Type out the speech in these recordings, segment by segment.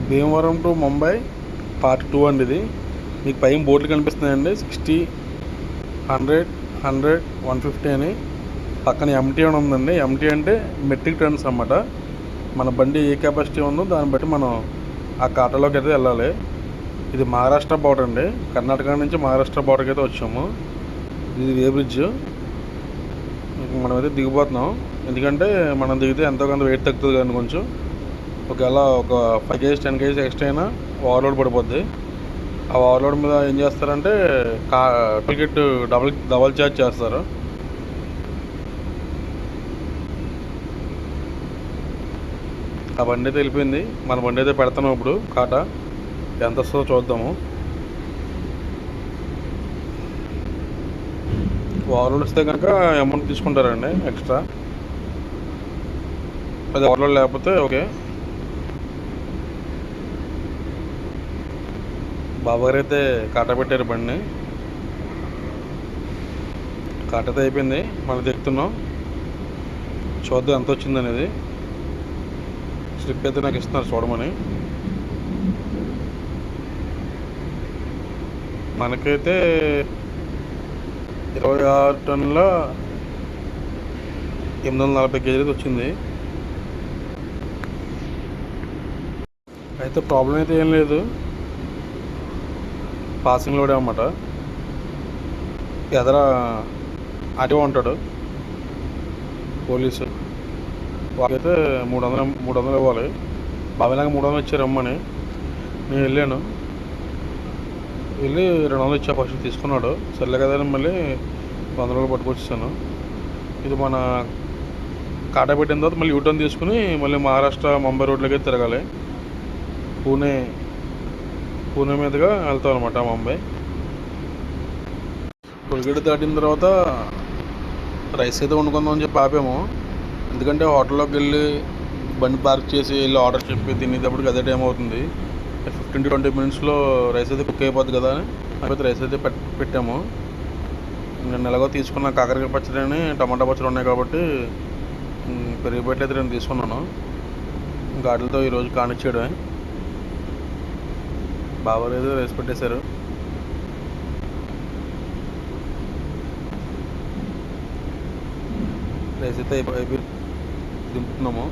Bhimavaram to Mumbai part 2 అండి ఇది. మీకు పైన బోర్డులు కనిపిస్తున్నాయండి, 60, 100, 100, 150 అని. పక్కన ఎంటీ అని ఉందండి. ఎంటీ అంటే మెట్రిక్ టన్స్ అన్నమాట. మన బండి ఏ కెపాసిటీ ఉందో దాన్ని బట్టి మనం ఆ ఖాతాలోకి అయితే వెళ్ళాలి. ఇది మహారాష్ట్ర బార్డర్ అండి. కర్ణాటక నుంచి మహారాష్ట్ర బార్డర్కి అయితే వచ్చాము. ఇది వే బ్రిడ్జ్. మనమైతే దిగిపోతున్నాం. ఎందుకంటే మనం దిగితే ఎంతో కొంత వెయిట్ తగ్గుతుంది కానీ కొంచెం ఒకవేళ ఒక 5 kg 10 kg ఎక్స్ట్రా అయినా ఓవర్లోడ్ పడిపోద్ది. ఆ ఓవర్లోడ్ మీద ఏం చేస్తారంటే టికెట్ డబల్ ఛార్జ్ చేస్తారు. ఆ బండి అయితే వెళ్ళిపోయింది. మన బండి అయితే పెడతాను. ఇప్పుడు కాటా ఎంత వస్తుందో చూద్దాము. ఓవర్లోడ్ వస్తే కనుక అమౌంట్ తీసుకుంటారండి ఎక్స్ట్రా. అది ఓవర్లోడ్ లేకపోతే ఓకే. బాబాగారు అయితే కాటా పెట్టారు బండిని. కాటా అయిపోయింది. మనం దిగుతున్నాం. చూద్దాం ఎంత వచ్చింది అనేది. స్లిప్ అయితే నాకు ఇస్తున్నారు చూడమని. మనకైతే 26 టన్నుల 840 kg వచ్చింది. అయితే ప్రాబ్లం అయితే ఏం లేదు. పాసింగ్ లోడే అన్నమాట. ఎదర అటే ఉంటాడు పోలీసు. వాళ్ళకైతే 300 ఇవ్వాలి. బాబాయ్లాగా 300 ఇచ్చారు అమ్మని. నేను వెళ్ళాను. వెళ్ళి 200 ఇచ్చా. ఫస్ట్ తీసుకున్నాడు. సర్లే కదా మళ్ళీ 100 రూపాయలు పట్టుకొచ్చేసాను. ఇది మన కాటా పెట్టిన తర్వాత మళ్ళీ యూటర్న్ తీసుకుని మళ్ళీ మహారాష్ట్ర ముంబై రోడ్లోకి తిరగాలి. పూణే మీదుగా వెళ్తాం అనమాట ముంబై. టోల్గేట్ దాటిన తర్వాత రైస్ అయితే వండుకుందామని చెప్పి ఆపాము. ఎందుకంటే హోటల్లోకి వెళ్ళి బండి పార్క్ చేసి వెళ్ళి ఆర్డర్ చెప్పి తినేటప్పటికి అదే టైం అవుతుంది. 15 to 20 minutesలో రైస్ అయితే కుక్ అయిపోద్ది కదా అని అయితే రైస్ అయితే పెట్టాము. నేను ఎలాగో తీసుకున్న కాకరకాయ పచ్చడి అని టమాటా పచ్చడి ఉన్నాయి కాబట్టి పెరుగు పెట్టి అయితే నేను తీసుకున్నాను. గాడిలతో ఈరోజు కానిచ్చాడు. బాబా లేదు రైస్ పెట్టేశారు. రైస్ అయితే అయిపోయి దింపుతున్నాము.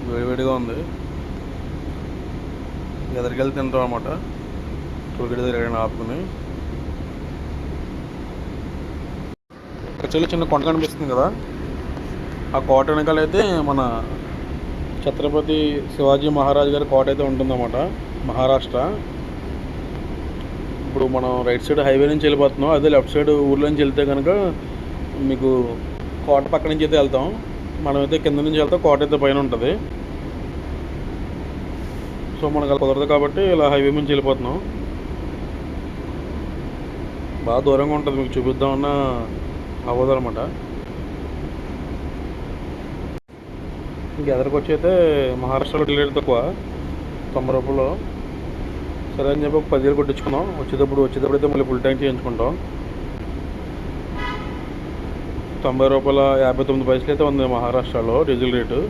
వేడివేడిగా ఉంది. ఎదరికి వెళ్ళి తింటాం అనమాట. టోల్గేట్ దగ్గర ఆపుకుని. యాక్చువల్లీ చిన్న కొండ కనిపిస్తుంది కదా, ఆ కోట వెనకాల అయితే మన ఛత్రపతి శివాజీ మహారాజ్ గారి కోట అయితే ఉంటుందన్నమాట. మహారాష్ట్ర. ఇప్పుడు మనం రైట్ సైడ్ హైవే నుంచి వెళ్ళిపోతున్నాం. అదే లెఫ్ట్ సైడ్ ఊర్లో నుంచి వెళ్తే కనుక మీకు కోట పక్క నుంచి అయితే వెళ్తాం. మనమైతే కింద నుంచి వెళ్తాం. కోట అయితే పైన ఉంటుంది. సో మనకు అలా కుదరదు కాబట్టి ఇలా హైవే నుంచి వెళ్ళిపోతున్నాం. బాగా దూరంగా ఉంటుంది. మీకు చూపిద్దామన్నా అవ్వదు అనమాట. ఇంక ఎదరికి వచ్చి అయితే మహారాష్ట్రలో టికెట్ తక్కువ, 90 రూపాయలు. సరే అని చెప్పి 10 వేలు కొట్టించుకున్నాం. వచ్చేటప్పుడు అయితే మళ్ళీ ఫుల్ ట్యాంక్ చేయించుకుంటాం. 90 రూపాయల 59 పైసలు అయితే ఉంది మహారాష్ట్రలో డీజిల్ రేటు.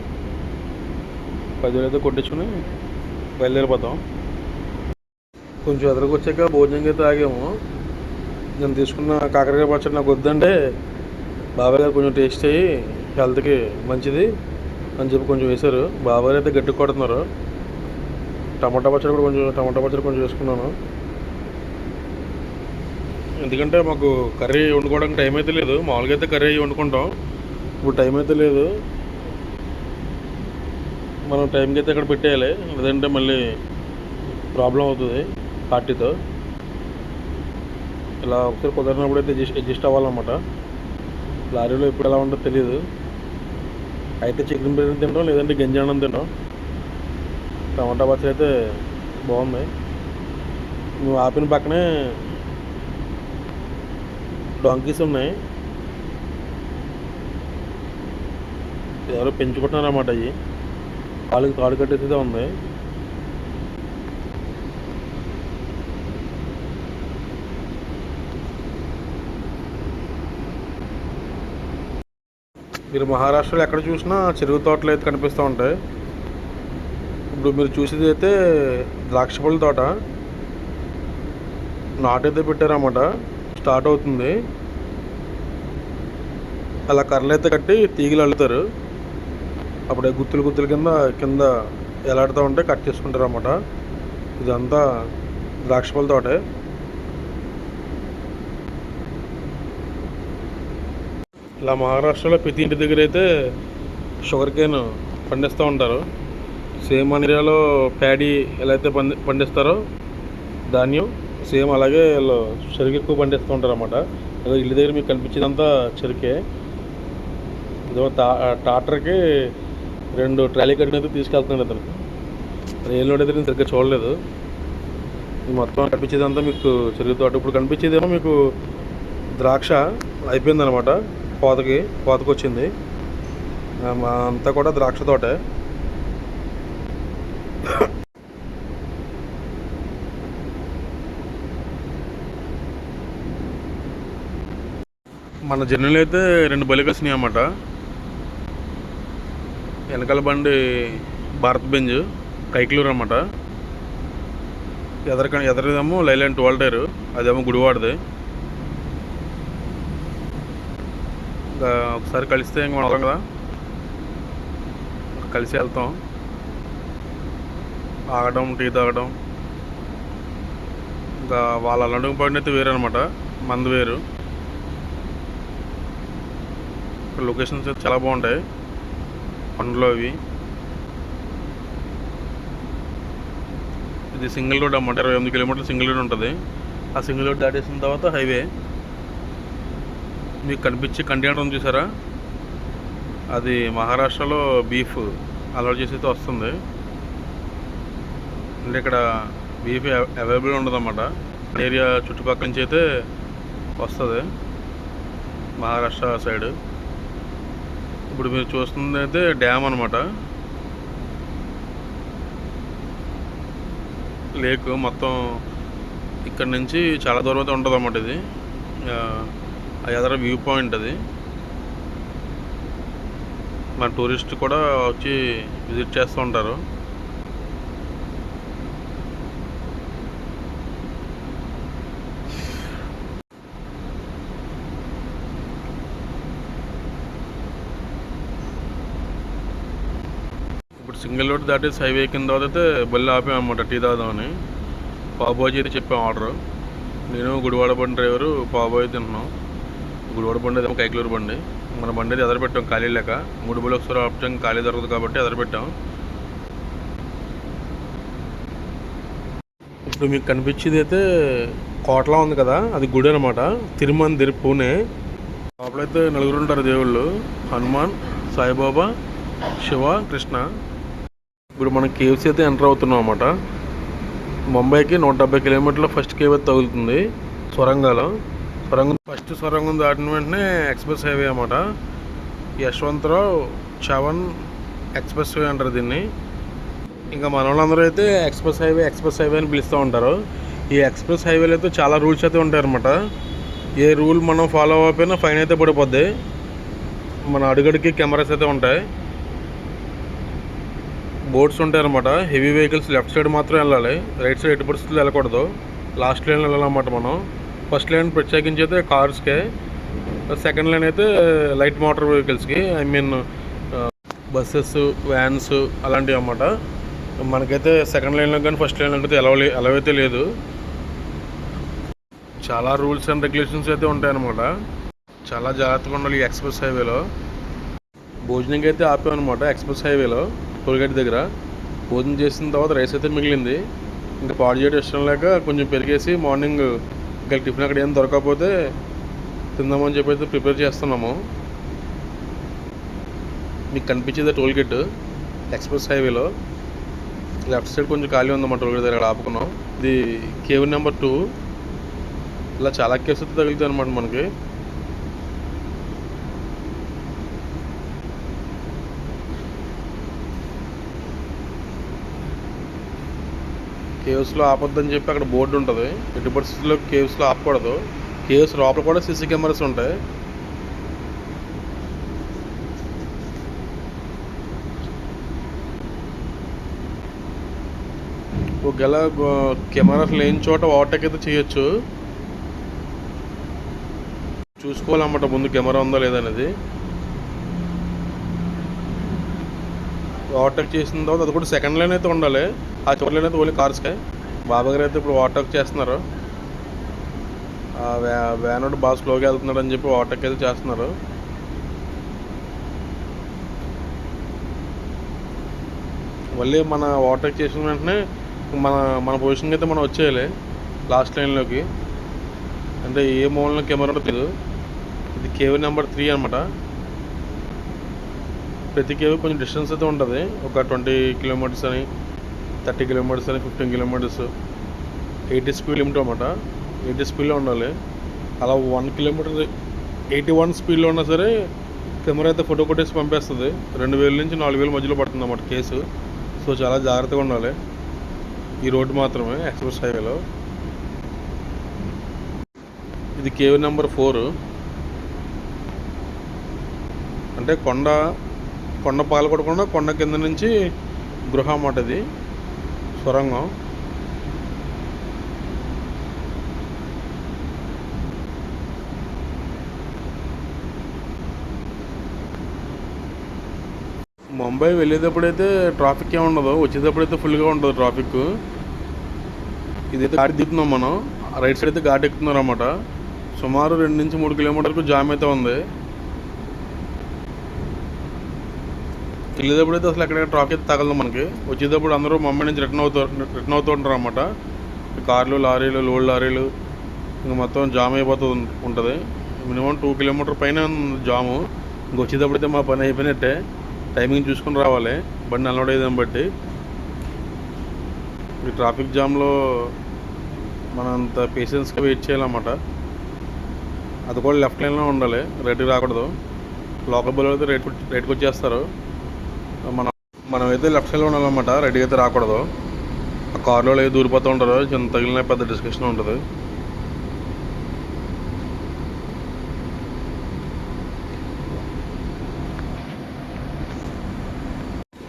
10 వేలు అయితే కొట్టించుకుని బయలుదేరిపోతాం. కొంచెం ఎదరికి వచ్చాక భోజనంకి అయితే ఆగాము. నేను తీసుకున్న కాకరకాయ పచ్చడి నాకు వద్దంటే బాబాయ్ గారు కొంచెం టేస్ట్ అయ్యి హెల్త్కి మంచిది అని చెప్పి కొంచెం వేశారు. బాబాయ్ అయితే గట్టి కొడుతున్నారు. టమాటా పచ్చడి కొంచెం వేసుకున్నాను. ఎందుకంటే మాకు కర్రీ వండుకోవడానికి టైం అయితే లేదు. మామూలుగా అయితే కర్రీ వండుకుంటాం. ఇప్పుడు టైం అయితే లేదు. మనం టైంకి అయితే అక్కడ పెట్టేయాలి. లేదంటే మళ్ళీ ప్రాబ్లం అవుతుంది పార్టీతో. ఇలా ఒకసారి కుదరినప్పుడు అయితే అడ్జస్ట్ అవ్వాలన్నమాట. లారీలో ఎప్పుడు ఎలా ఉంటుందో తెలియదు. అయితే చికెన్ బిర్యానీ తింటాం, లేదంటే గంజానం తింటాం. టమాటా పచ్చడి అయితే బాగుంది. నువ్వు ఆపిన పక్కనే డాంకీస్ ఉన్నాయి. ఎవరో పెంచుకుంటున్నారన్నమాట. అవి వాళ్ళకి తాడు కట్టేసి ఉంది. మీరు మహారాష్ట్రలో ఎక్కడ చూసినా చెరుకు తోటలు అయితే కనిపిస్తూ ఉంటాయి. ఇప్పుడు మీరు చూసేది అయితే ద్రాక్ష పళ్ళ తోట. నాటైతే పెట్టారన్నమాట, స్టార్ట్ అవుతుంది. అలా కర్రలు అయితే కట్టి తీగలు అల్లుతారు. అప్పుడే గుత్తులు గుత్తుల కింద కింద ఎలాడుతూ ఉంటే కట్ చేసుకుంటారు అన్నమాట. ఇదంతా ద్రాక్ష పళ్ళ తోటే. ఇలా మహారాష్ట్రలో ప్రతి ఇంటి దగ్గర అయితే షుగర్ కేన్ పండిస్తూ ఉంటారు. సేమ్ మన ఏరియాలో ప్యాడీ ఎలా అయితే పండిస్తారో ధాన్యం, సేమ్ అలాగే వీళ్ళు చెరుకు ఎక్కువ పండిస్తూ ఉంటారు అన్నమాట. అదే ఇల్లు దగ్గర మీకు కనిపించేదంతా చెరుకే. ఇదో ట్రాక్టర్కి 2 ట్రాలీ కట్టిన అయితే తీసుకెళ్తున్నాడు అతను. రైలు అయితే నేను సరిగ్గా చూడలేదు. ఇది మొత్తం కనిపించేదంతా మీకు చెరుకు తోట. ఇప్పుడు కనిపించేదేమో మీకు ద్రాక్ష అయిపోయిందనమాట, కోతకు వచ్చింది. అంతా కూడా ద్రాక్ష తోటే. మన జర్నీలో అయితే 2 బలి కలిసినాయి అన్నమాట. వెనకాల బండి భారత్ బెంజ్ కైక్లూరు అన్నమాట. ఎదరేమో లైలాండ్ 12 టైరు, అదేమో గుడివాడది. ఇంకా ఒకసారి కలిస్తే ఇంకా మనం కదా, కలిసి వెళ్తాం. ఆగడం, టీ తాగడం. ఇంకా వాళ్ళ అల్లండుకు పడిన అయితే వేరు అనమాట, మంది వేరు. లొకేషన్స్ అయితే చాలా బాగుంటాయి, పండ్లు అవి. ఇది సింగిల్ రోడ్ అన్నమాట, 28 కిలోమీటర్లు సింగిల్ రోడ్ ఉంటుంది. ఆ సింగిల్ రోడ్ దాటేసిన తర్వాత హైవే. మీకు కనిపించే కంటైనర్ ఉంది చూసారా, అది మహారాష్ట్రలో బీఫ్ అలవాటు చేసి అయితే వస్తుంది. అంటే ఇక్కడ బీఫ్ అవైలబుల్ ఉండదన్నమాట. ఏరియా చుట్టుపక్కల నుంచి అయితే వస్తుంది మహారాష్ట్ర సైడ్. ఇప్పుడు మీరు చూస్తుంది అయితే డ్యామ్ అనమాట, లేక్ మొత్తం. ఇక్కడ నుంచి చాలా దూరం అయితే ఉంటుంది అన్నమాట. ఇది ఎదర వ్యూ పాయింట్. అది మన టూరిస్ట్ కూడా వచ్చి విజిట్ చేస్తూ ఉంటారు. ఇప్పుడు సింగిల్ రోడ్ దాటేసి హైవే కింద అయితే బల్లి ఆపామన్నమాట టీ తాగుదామని. పావుబాజీ అయితే చెప్పాము ఆర్డర్. నేను గుడివాడ బండి డ్రైవరు పావుబాజీ తింటున్నాం. గుడివాడ బండి ఏమో కైక్లూరు బండి. మన బండి అయితే ఎదర పెట్టాం ఖాళీ లేక. 3 బళ్ళు ఒకసారి ఆప్షన్ ఖాళీ దొరకదు కాబట్టి ఎదర పెట్టాం. ఇప్పుడు మీకు కనిపించేది అయితే కోటలా ఉంది కదా, అది గుడి అనమాట, తిరుమందిర్ పూణే. లోపల అయితే 4 ఉంటారు దేవుళ్ళు, హనుమాన్, సాయిబాబా, శివ, కృష్ణ. ఇప్పుడు మనం కేవ్స్ అయితే ఎంటర్ అవుతున్నాం అన్నమాట. ముంబైకి 170 కిలోమీటర్ల ఫస్ట్ కేవ్ అయితే తగులుతుంది సొరంగం. ఫస్ట్ సొరంగం దాటిన వెంటనే ఎక్స్ప్రెస్ హైవే అన్నమాట. యశ్వంతరావు చవన్ ఎక్స్ప్రెస్ వే అంటారు దీన్ని. ఇంకా మన వాళ్ళందరూ అయితే ఎక్స్ప్రెస్ హైవే అని పిలుస్తూ ఉంటారు. ఈ ఎక్స్ప్రెస్ హైవేలో అయితే చాలా రూల్స్ అయితే ఉంటాయన్నమాట. ఏ రూల్ మనం ఫాలో అవ్వకపోయినా ఫైన్ అయితే పడిపోద్ది. మన అడుగడికి కెమెరాస్ అయితే ఉంటాయి, బోర్డ్స్ ఉంటాయి అన్నమాట. హెవీ వెహికల్స్ లెఫ్ట్ సైడ్ మాత్రం వెళ్ళాలి, రైట్ సైడ్ ఎటు పరిస్థితులు వెళ్ళకూడదు. లాస్ట్ లైన్ వెళ్ళాలన్నమాట మనం. ఫస్ట్ లైన్ ప్రత్యేకించి అయితే కార్స్కే, సెకండ్ లైన్ అయితే లైట్ మోటార్ వెహికల్స్కి, ఐ మీన్ బస్సెస్, వ్యాన్స్ అలాంటివి అన్నమాట. మనకైతే సెకండ్ లైన్లో కానీ ఫస్ట్ లైన్లో అయితే ఎలవైతే లేదు. చాలా రూల్స్ అండ్ రెగ్యులేషన్స్ అయితే ఉంటాయన్నమాట. చాలా జాగ్రత్తగా ఉండాలి ఈ ఎక్స్ప్రెస్ హైవేలో. భోజనంకి అయితే ఆపామన్నమాట ఎక్స్ప్రెస్ హైవేలో టోల్గేట్ దగ్గర. భోజనం చేసిన తర్వాత రైస్ అయితే మిగిలింది. ఇంకా పాడు చేయడం ఇష్టం లేక కొంచెం పెరిగేసి మార్నింగ్ ఇంకా టిఫిన్ అక్కడ ఏం దొరకకపోతే తిందామని చెప్పి అయితే ప్రిపేర్ చేస్తున్నాము. మీకు కనిపించేది టోల్గేట్ ఎక్స్ప్రెస్ హైవేలో. లెఫ్ట్ సైడ్ కొంచెం ఖాళీ ఉందన్నమాట టోల్గేట్ దగ్గర, అక్కడ ఆపుకున్నాం. ఇది కేవ్ నెంబర్ 2. ఇలా చాలా కేవ్స్ అయితే తగులుతాయి అనమాట మనకి. కేవ్స్లో ఆపొద్దని చెప్పి అక్కడ బోర్డు ఉంటుంది. ఎట్టి పరిస్థితుల్లో కేవ్స్లో ఆపకూడదు. కేవ్స్ లోపల కూడా సీసీ కెమెరాస్ ఉంటాయి. ఒకవేళ కెమెరాస్ లేని చోట ఓవర్టేక్ అయితే చేయొచ్చు. చూసుకోవాలన్నమాట ముందు కెమెరా ఉందా లేదనేది. ఓవర్టేక్ చేసిన తర్వాత అది కూడా సెకండ్ లైన్ అయితే ఉండాలి. ఆ చివరి లైన్ అయితే ఓన్లీ కార్స్కే. బాబా గారు అయితే ఇప్పుడు ఓవర్టేక్ చేస్తున్నారు. వ్యాన్ ఒకటి బాగా స్లోగా వెళ్తున్నాడు అని చెప్పి ఓవర్టేక్ అయితే చేస్తున్నారు. మళ్ళీ మన ఓవర్టేక్ చేసిన వెంటనే మన మన పొజిషన్కి అయితే మనం వచ్చేయాలి లాస్ట్ లైన్లోకి. అంటే ఏ మూలలో కెమెరా తెలియదు. ఇది కేవ్ నెంబర్ 3 అనమాట. ప్రతి కేవ్ కొంచెం డిస్టెన్స్ అయితే ఉంటుంది. ఒక 20 కిలోమీటర్స్ అని, 30 కిలోమీటర్స్ అని, 15 కిలోమీటర్స్. 80 స్పీడ్ లిమిట్ అనమాట. 80 స్పీడ్లో ఉండాలి. అలా 1 కిలోమీటర్ 81 స్పీడ్లో ఉన్నా సరే కెమెరా అయితే ఫోటో కొట్టేసి పంపేస్తుంది. 2000 నుంచి 4000 మధ్యలో పడుతుంది అన్నమాట కేసు. సో చాలా జాగ్రత్తగా ఉండాలి ఈ రోడ్డు మాత్రమే, ఎక్స్ప్రెస్ హైవేలో. ఇది కేవ్ నెంబర్ 4. అంటే కొండ పాల్గొడకుండా కొండ కింద నుంచి గృహ అన్నమాట. ఇది సొరంగం. ముంబై వెళ్ళేటప్పుడైతే ట్రాఫిక్ ఏమి ఉండదు, వచ్చేటప్పుడైతే ఫుల్గా ఉంటుంది ట్రాఫిక్. ఇదైతే ఘాట్ దిగుతున్నాం మనం. రైట్ సైడ్ అయితే ఘాట్ ఎక్కుతున్నారు అన్నమాట. సుమారు 2 నుంచి 3 కిలోమీటర్లకు జామ్ అయితే ఉంది. వెళ్ళేటప్పుడైతే అసలు ఎక్కడెక్కడ ట్రాఫిక్ అయితే తగలదు మనకి. వచ్చేటప్పుడు అందరూ ముంబై నుంచి రిటర్న్ అవుతూ ఉంటారు అన్నమాట. కార్లు, లారీలు, లోడ్ లారీలు ఇంకా మొత్తం జామ్ అయిపోతూ ఉంటుంది. మినిమం 2 కిలోమీటర్ పైన జాము. ఇంక వచ్చేటప్పుడైతే మా పని అయిపోయినట్టే. టైమింగ్ చూసుకుని రావాలి బండి అలవాటు అయ్యేదాన్ని బట్టి. ఈ ట్రాఫిక్ జామ్లో మనం అంత పేషెన్స్గా వెయిట్ చేయాలన్నమాట. అది కూడా లెఫ్ట్ లైన్లో ఉండాలి, రైట్కి రాకూడదు. లోకల్ బోర్డు అయితే రైట్కి వచ్చేస్తారు. మనమైతే లెఫ్ట్ సైడ్లో ఉండాలన్నమాట, రైట్కి అయితే రాకూడదు. ఆ కార్లో అయితే దూరిపోతూ ఉంటారు, చిన్న తగిలిన పెద్ద డిస్కషన్ ఉంటుంది.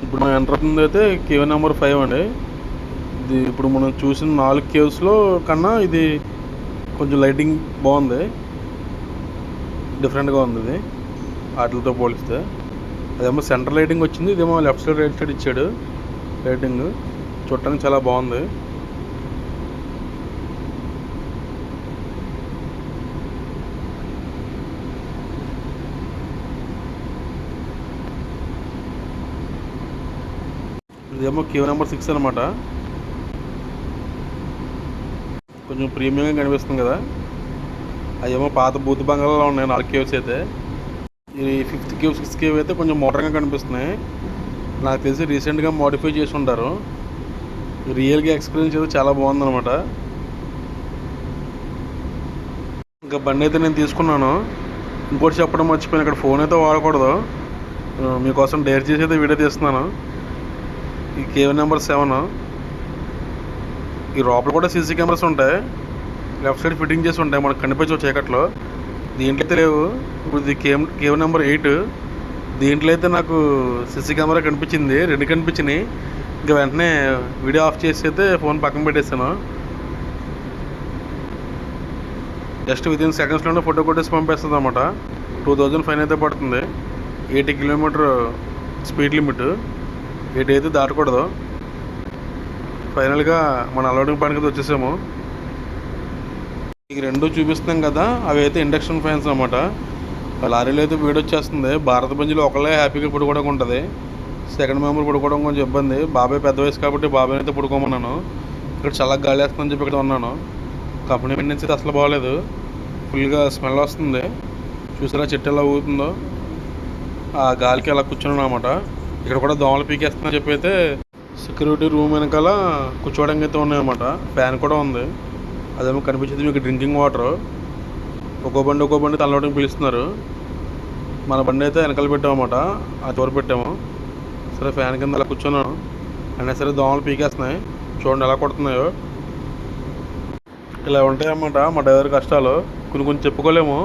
ఇప్పుడు మనం ఎంటర్ అవుతుంది అయితే కేవ్ నెంబర్ 5 అండి. ఇది ఇప్పుడు మనం చూసిన 4 కేవ్స్లో కన్నా ఇది కొంచెం లైటింగ్ బాగుంది, డిఫరెంట్గా ఉంది ఇది వాటితో పోలిస్తే. అదేమో సెంటర్ లైటింగ్ వచ్చింది, ఇదేమో లెఫ్ట్ సైడ్ రైట్ సైడ్ ఇచ్చాడు లైటింగ్. చూడటానికి చాలా బాగుంది. ఇదేమో కేవ్ నెంబర్ 6 అనమాట. కొంచెం ప్రీమియంగా కనిపిస్తుంది కదా. అవేమో పాత బూత్ బంగాళాలో ఉన్నాయి 4 కేవ్స్ అయితే. ఈ 5th కేవ్ 6th కేవ్ అయితే కొంచెం మోడర్న్గా కనిపిస్తున్నాయి. నాకు తెలిసి రీసెంట్గా మోడిఫై చేసి ఉంటారు. రియల్గా ఎక్స్పీరియన్స్ అయితే చాలా బాగుందన్నమాట. ఇంకా బండి అయితే నేను తీసుకున్నాను. ఇంకోటి చెప్పడం మర్చిపోయాను, ఇక్కడ ఫోన్ అయితే వాడకూడదు. మీకోసం డేర్ చేసి అయితే వీడియో తీస్తున్నాను. ఈ కేవ్ నెంబర్ 7. ఈ లోపల కూడా సీసీ కెమెరాస్ ఉంటాయి, లెఫ్ట్ సైడ్ ఫిట్టింగ్ చేసి ఉంటాయి, మనకు కనిపించవు చీకట్లో. దీంట్లో అయితే లేవు. ఇప్పుడు ఇది కేవ్ నెంబర్ 8. దీంట్లో అయితే నాకు సీసీ కెమెరా కనిపించింది, 2 కనిపించినాయి. ఇంకా వెంటనే వీడియో ఆఫ్ చేసి అయితే ఫోన్ పక్కన పెట్టేస్తాను. జస్ట్ వితిన్ సెకండ్స్లోనే ఫోటో కొట్టేసి పంపేస్తుంది అన్నమాట. 2000 ఫైన్ అయితే పడుతుంది. 80 కిలోమీటర్ స్పీడ్ లిమిట్, 80 అయితే దాటకూడదు. ఫైనల్గా మన అన్లోడింగ్ పాయింట్కి వచ్చేసాము. ఈ 2 చూపిస్తున్నాం కదా, అవి అయితే ఇండక్షన్ ఫ్యాన్స్ అన్నమాట. లారీలో అయితే వేడి వచ్చేస్తుంది. భారత బంజీలో ఒకళ్ళే హ్యాపీగా పడుకోవడానికి ఉంటుంది, సెకండ్ మెంబర్ పడుకోవడం కొంచెం ఇబ్బంది. బాబాయ్ పెద్ద వయసు కాబట్టి బాబాయ్ అయితే పడుకోమన్నాను. ఇక్కడ చాలా గాలి వేస్తుందని చెప్పి ఇక్కడ ఉన్నాను. కంపెనీ మెయింటెనెన్స్ అయితే అసలు బాగోలేదు, ఫుల్గా స్మెల్ వస్తుంది. చూసారా చెట్టు ఎలా ఊగుతుందో, ఆ గాలికి అలా కూర్చున్నాను అనమాట. ఇక్కడ కూడా దోమలు పీకేస్తుందని చెప్పి అయితే సెక్యూరిటీ రూమ్ వెనకాల కూర్చోవడానికి అయితే ఉన్నాయన్నమాట. ఫ్యాన్ కూడా ఉంది. అదేమో కనిపించేది మీకు డ్రింకింగ్ వాటర్. ఒక్కో బండి తలనోటికి పిలుస్తున్నారు. మన బండి అయితే వెనకాల పెట్టామన్నమాట, ఆ చివరి పెట్టాము. సరే ఫ్యాన్ కింద అలా కూర్చున్నాను. అయినా సరే దోమలు పీకేస్తున్నాయి, చూడండి ఎలా కొడుతున్నాయో. ఇలా ఉంటాయన్నమాట మా డ్రైవర్ కష్టాలు. కొన్ని చెప్పుకోలేము,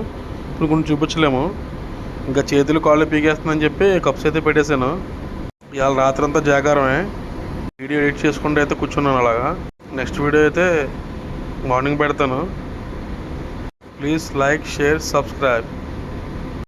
కొన్ని చూపించలేము. ఇంకా చేతులు కాళ్ళు పీకేస్తుందని చెప్పి కప్స్ అయితే పెట్టేశాను. ఇవాళ రాత్రి అంతా జాగారమే. వీడియో ఎడిట్ చేసుకుంటూ అయితే కూర్చున్నాను అలాగా. నెక్స్ట్ వీడియో అయితే మార్నింగ్ పెడతాను. Please like, share, subscribe.